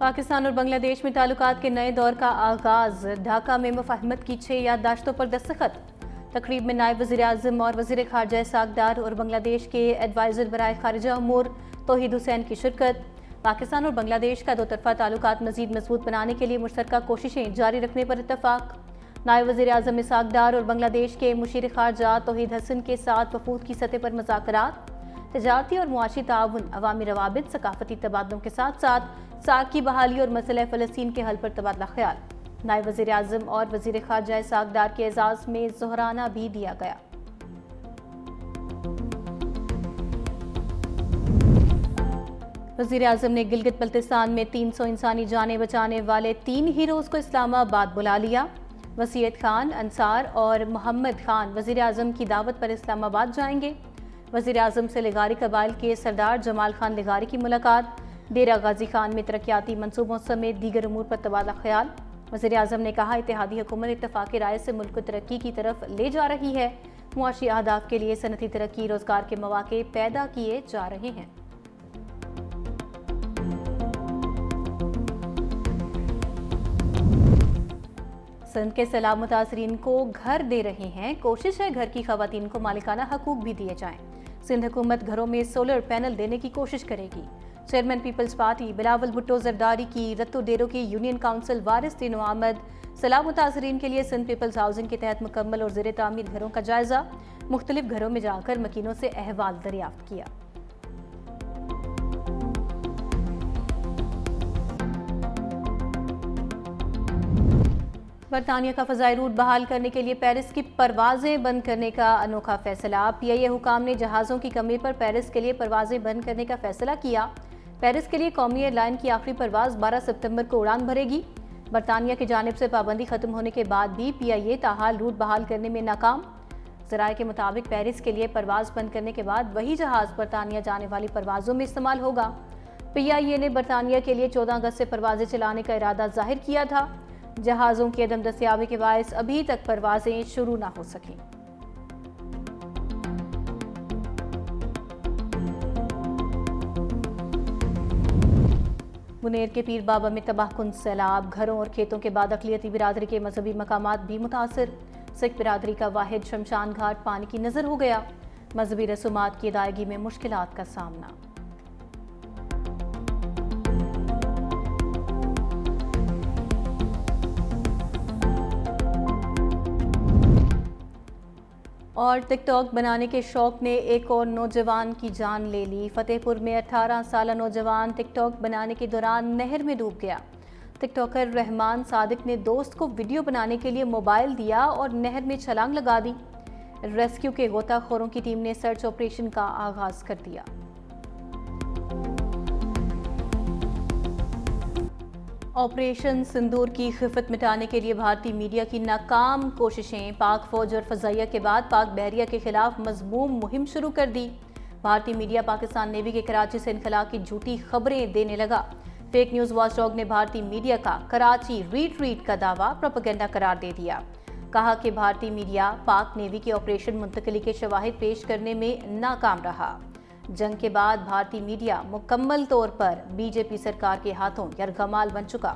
पाकिस्तान और बांग्लादेश में ताल्लुकात के नए दौर का आगाज। ढाका में मुफाहमत की 6 याददाश्तों पर दस्तखत। तकरीब में नायब वज़ीर आज़म और वज़ीर ख़ारजा सागदार और बांग्लादेश के एडवाइज़र बराए खारिजा अमूर तौहीद हुसैन की शिरकत। पाकिस्तान और बांग्लादेश का दोतरफा ताल्लुकात मज़ीद मजबूत बनाने के लिए मुश्तरका कोशिशें जारी रखने पर इत्तफाक। नायब वज़ीर आज़म सागदार और बांग्लादेश के मुशीर ख़ारजा तौहीद हसन के साथ वफूद की सतह पर मुज़ाकरात। तजारती और मुआशी ताउन, अवामी रवाबित, सकाफती तबादलों के साथ साथ साक की बहाली और मसला फ़लस्तीन के हल पर तबादला ख्याल। नायब वज़ीर आज़म और वज़ीर ख़ारजा सागदार के एजाज़ में ज़ोहराना भी दिया गया। वज़ीर आज़म ने गिलगित बल्तिस्तान में 300 इंसानी जानें बचाने वाले 3 हीरोज़ को इस्लामाबाद बुला लिया। वसीयत खान, अंसार और मोहम्मद खान वज़ीर आज़म की दावत पर इस्लामाबाद जाएंगे। वज़ीर आज़म से लिगारी कबाइल के सरदार जमाल खान लिगारी की मुलाकात। डेरा गाजी खान में तरक्याती मनसूबों समेत दीगर उमूर पर तबादला ख्याल। वज़ीर आज़म ने कहा, इत्तेहादी हुकूमत इत्तफाक़ी राय से मुल्क को तरक्की की तरफ ले जा रही है। मुआशी अहदाफ के लिए सनती तरक्की, रोज़गार के मौक़े पैदा किए जा रहे हैं। सिंध के सैलाब मुतासरीन को घर दे रहे हैं। कोशिश है घर की खवातीन को मालिकाना हकूक भी दिए जाएं। सिंध हुकूमत घरों में सोलर पैनल देने की कोशिश करेगी। चेयरमैन पीपल्स पार्टी बिलावल भुट्टो जरदारी की रत्तो डेरो की यूनियन काउंसिल वारिस तीनो आमद सैलाब मुतासरीन के लिए सिंध पीपल्स हाउसिंग के तहत मुकम्मल और ज़ेर तामीर घरों का जायजा। मुख्तलिफ घरों में जाकर मकीनों से अहवाल दरियाफ्त किया। बरतानिया का फ़ज़ाई रूट बहाल करने के लिए पेरिस की परवाज़ें बंद करने का अनोखा फैसला। PIA हुकाम ने जहाज़ों की कमी पर पेरिस के लिए परवाज़ें बंद करने का फैसला किया। पेरिस के लिए कौमी एयरलाइन की आखिरी परवाज़ 12 सितंबर को उड़ान भरेगी। बरतानिया की जानिब से पाबंदी ख़त्म होने के बाद भी PIA ताहाल रूट बहाल करने में नाकाम। ज़राए के मुताबिक पेरिस के लिए परवाज़ बंद करने के बाद वही जहाज़ बरतानिया जाने वाली परवाज़ों में इस्तेमाल होगा। PIA ने बरतानिया के लिए 14 अगस्त से परवाज़ें चलाने का इरादा जाहिर किया था। जहाज़ों की अदम दस्तयाबी के बायस अभी तक परवाज़ें शुरू ना हो सकें। मुनेर के पीर बाबा में तबाहकुन सैलाब। घरों और खेतों के बाद अक़लियती बिरादरी के मजहबी मकामात भी मुतासर। सिख बिरादरी का वाहिद शमशान घाट पानी की नज़र हो गया। मजहबी रसूमात की अदायगी में मुश्किलात का सामना। और टिकटॉक बनाने के शौक ने एक और नौजवान की जान ले ली। फतेहपुर में 18 साल नौजवान टिकटॉक बनाने के दौरान नहर में डूब गया। टिकटॉकर रहमान सादिक ने दोस्त को वीडियो बनाने के लिए मोबाइल दिया और नहर में छलांग लगा दी। रेस्क्यू के गोताखोरों की टीम ने सर्च ऑपरेशन का आगाज कर दिया। ऑपरेशन सिंदूर की खिफत मिटाने के लिए भारतीय मीडिया की नाकाम कोशिशें। पाक फौज और फजाइया के बाद पाक बहरिया के खिलाफ मजमूम मुहिम शुरू कर दी। भारतीय मीडिया पाकिस्तान नेवी के कराची से इनखला की झूठी खबरें देने लगा। फेक न्यूज़ वॉचडॉग ने भारतीय मीडिया का कराची रीट्रीट का दावा प्रोपेगेंडा करार दे दिया। कहा कि भारतीय मीडिया पाक नेवी के ऑपरेशन मुंतकली के शवाहिद पेश करने में नाकाम रहा। जंग के बाद भारतीय मीडिया मुकम्मल तौर पर बीजेपी सरकार के हाथों यरगमाल बन चुका।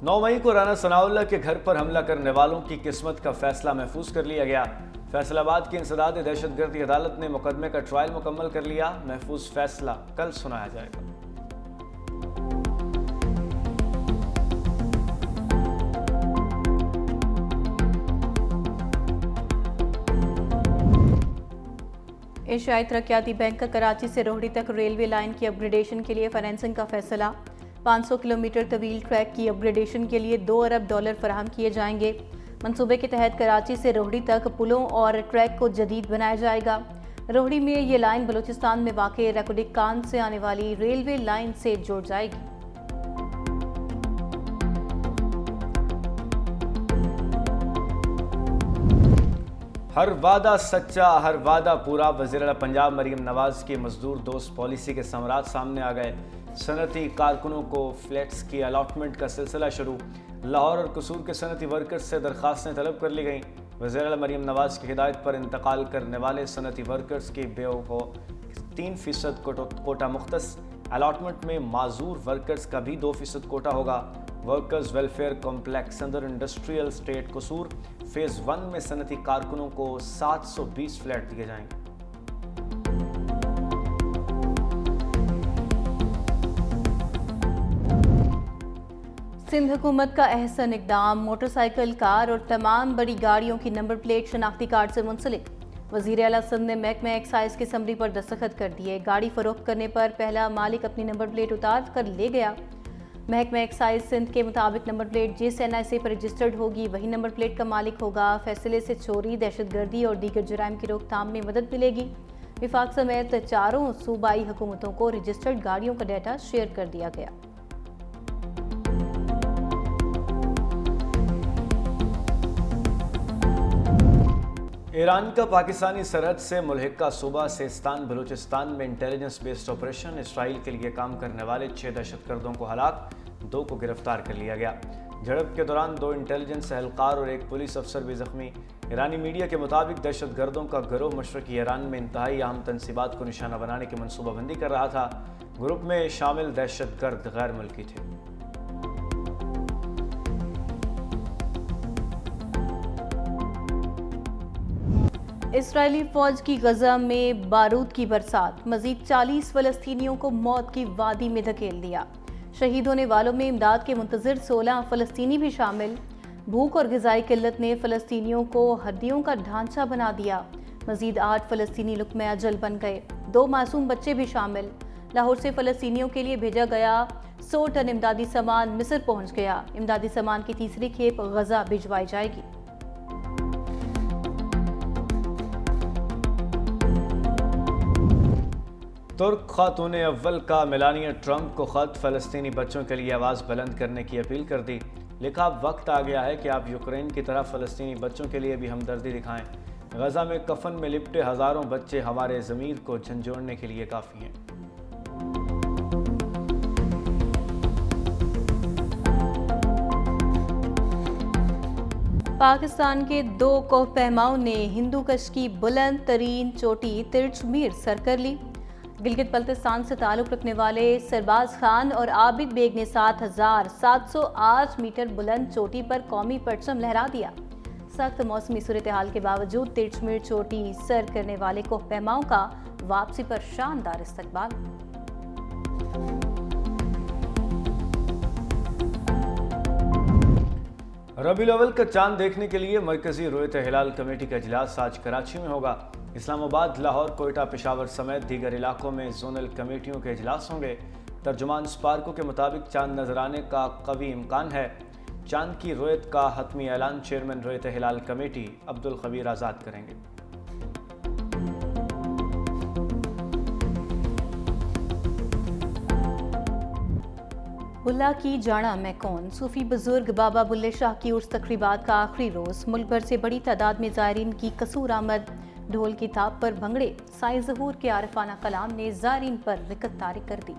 9 मई को राना सनाउल्लाह के घर पर हमला करने वालों की किस्मत का फैसला महफूज कर लिया गया। फैसलाबाद की इंसदाद दहशतगर्दी अदालत ने मुकदमे का ट्रायल मुकम्मल कर लिया। महफूज फैसला कल सुनाया जाएगा। एशियाई तरक्याती बैंक का कराची से रोहड़ी तक रेलवे लाइन की अपग्रेडेशन के लिए फाइनेंसिंग का फैसला। 500 किलोमीटर तवील ट्रैक की अपग्रेडेशन के लिए $2 अरब फराहम किए जाएंगे। मंसूबे के तहत कराची से रोहड़ी तक पुलों और ट्रैक को जदीद बनाया जाएगा। रोहड़ी में ये लाइन बलूचिस्तान में वाक़े रेकोडिक कान से आने वाली रेलवे लाइन से जुड़ जाएगी। हर वादा सच्चा, हर वादा पूरा। वज़ीर पंजाब मरीम नवाज की मजदूर दोस्त पॉलिसी के समरात सामने आ गए। सनती कारकुनों को फ्लैट्स की अलॉटमेंट का सिलसिला शुरू। लाहौर और कसूर के सनती वर्कर्स से दरखास्तें तलब कर ली गईं। वज़ीर आला मरीम नवाज की हिदायत पर इंतकाल करने वाले सनती वर्कर्स के बेओ को 3% कोटा मुख्तस। अलॉटमेंट में माजूर वर्कर्स का भी 2% कोटा होगा। Workers welfare complex under industrial state कसूर फेज़ 1 में सनती कारकुनों को 720 फ्लैट दिए जाएंगे। सिंध हुकूमत का अहसन इकदाम, मोटरसाइकिल, कार और तमाम बड़ी गाड़ियों की नंबर प्लेट शनाख्ती कार्ड से मुंसलिक। वज़ीर आला सिंध ने महकमा एक्साइज की समरी पर दस्तखत कर दिए। गाड़ी फरोख्त करने पर पहला मालिक अपनी नंबर प्लेट उतार कर ले गया। महकमा एक्साइज सिंध के मुताबिक नंबर प्लेट जिस NIC पर रजिस्टर्ड होगी वही नंबर प्लेट का मालिक होगा। फैसले से चोरी, दहशतगर्दी और दीगर जुराइम की रोकथाम में मदद मिलेगी। विफाक समेत 4 सूबाई हुकूमतों को रजिस्टर्ड गाड़ियों का डाटा शेयर कर दिया गया। ईरान का पाकिस्तानी सरहद से मुल्हिका सूबा सिस्तान बलूचिस्तान में इंटेलिजेंस बेस्ड ऑपरेशन। इसराइल के लिए काम करने वाले 6 दहशतगर्दों को हलाक, 2 को गिरफ्तार कर लिया गया। झड़प के दौरान 2 इंटेलिजेंस एहलकार और 1 पुलिस अफसर भी जख्मी। ईरानी मीडिया के मुताबिक दहशतगर्दों का गिरोह मशरकी ईरान में इंतहाई अहम तनसीबात को निशाना बनाने की मनसूबाबंदी कर रहा था। ग्रुप में शामिल दहशतगर्द गैर मुल्की थे। इसराइली फौज की गजा में बारूद की बरसात, मजीद 40 फलस्तीनियों को मौत की वादी में धकेल दिया। शहीद होने वालों में इमदाद के मुंतज़िर 16 फलस्तीनी भी शामिल। भूख और ग़िज़ाई किल्लत ने फलस्तीनियों को हड्डियों का ढांचा बना दिया। मजीद 8 फलस्तीनी लुक़्मे अजल बन गए, 2 मासूम बच्चे भी शामिल। लाहौर से फलस्तीनियों के लिए भेजा गया 100 टन इमदादी सामान मिस्र पहुँच गया। इमदादी सामान की तीसरी खेप गजा भिजवाई जाएगी। तुर्क खातून अव्वल का मेलानिया ट्रंप को ख़त, फ़लस्तीनी बच्चों के लिए आवाज़ बुलंद करने की अपील कर दी। लिखा, अब वक्त आ गया है कि आप यूक्रेन की तरह फ़लस्तीनी बच्चों के लिए भी हमदर्दी दिखाएं। गज़ा में कफन में लिपटे हज़ारों बच्चे हमारे ज़मीर को झंझोड़ने के लिए काफ़ी हैं। पाकिस्तान के 2 कोहपहमाओं ने हिंदू कश की बुलंद तरीन चोटी तिरचमीर सर कर ली। गिलगित बल्तिस्तान से ताल्लुक़ रखने वाले सरबाज खान और आबिद बेग ने 7,708 मीटर बुलंद चोटी पर कौमी परचम लहरा दिया। सख्त मौसमी सूरत हाल के बावजूद तिरचमीर चोटी सर करने वाले कोहपहमाओं का वापसी पर शानदार इस्तकबाल। रबीउल अव्वल का चांद देखने के लिए मरकजी रोयत हिलाल कमेटी का इजलास आज कराची में होगा। इस्लामाबाद, लाहौर, कोयटा, पेशावर समेत दीगर इलाकों में जोनल कमेटियों के इजलास होंगे। तर्जुमान स्पार्को के मुताबिक चांद नजर आने का कवी इम्कान है। चांद की रोयत का हतमी ऐलान चेयरमैन रोयत हिलाल कमेटी अब्दुल खबीर आज़ाद करेंगे। बुल्ला की जाना मैं कौन, सूफी बुजुर्ग बाबा बुल्ले शाह की उर्स तकरीबात का आखिरी रोज। मुल्क भर से बड़ी तादाद में ज़ायरीन की कसूर आमद। ढोल की थाप पर भंगड़े, साईं ज़हूर के आरिफाना कलाम ने ज़ायरीन पर रिकत तारिक कर दी।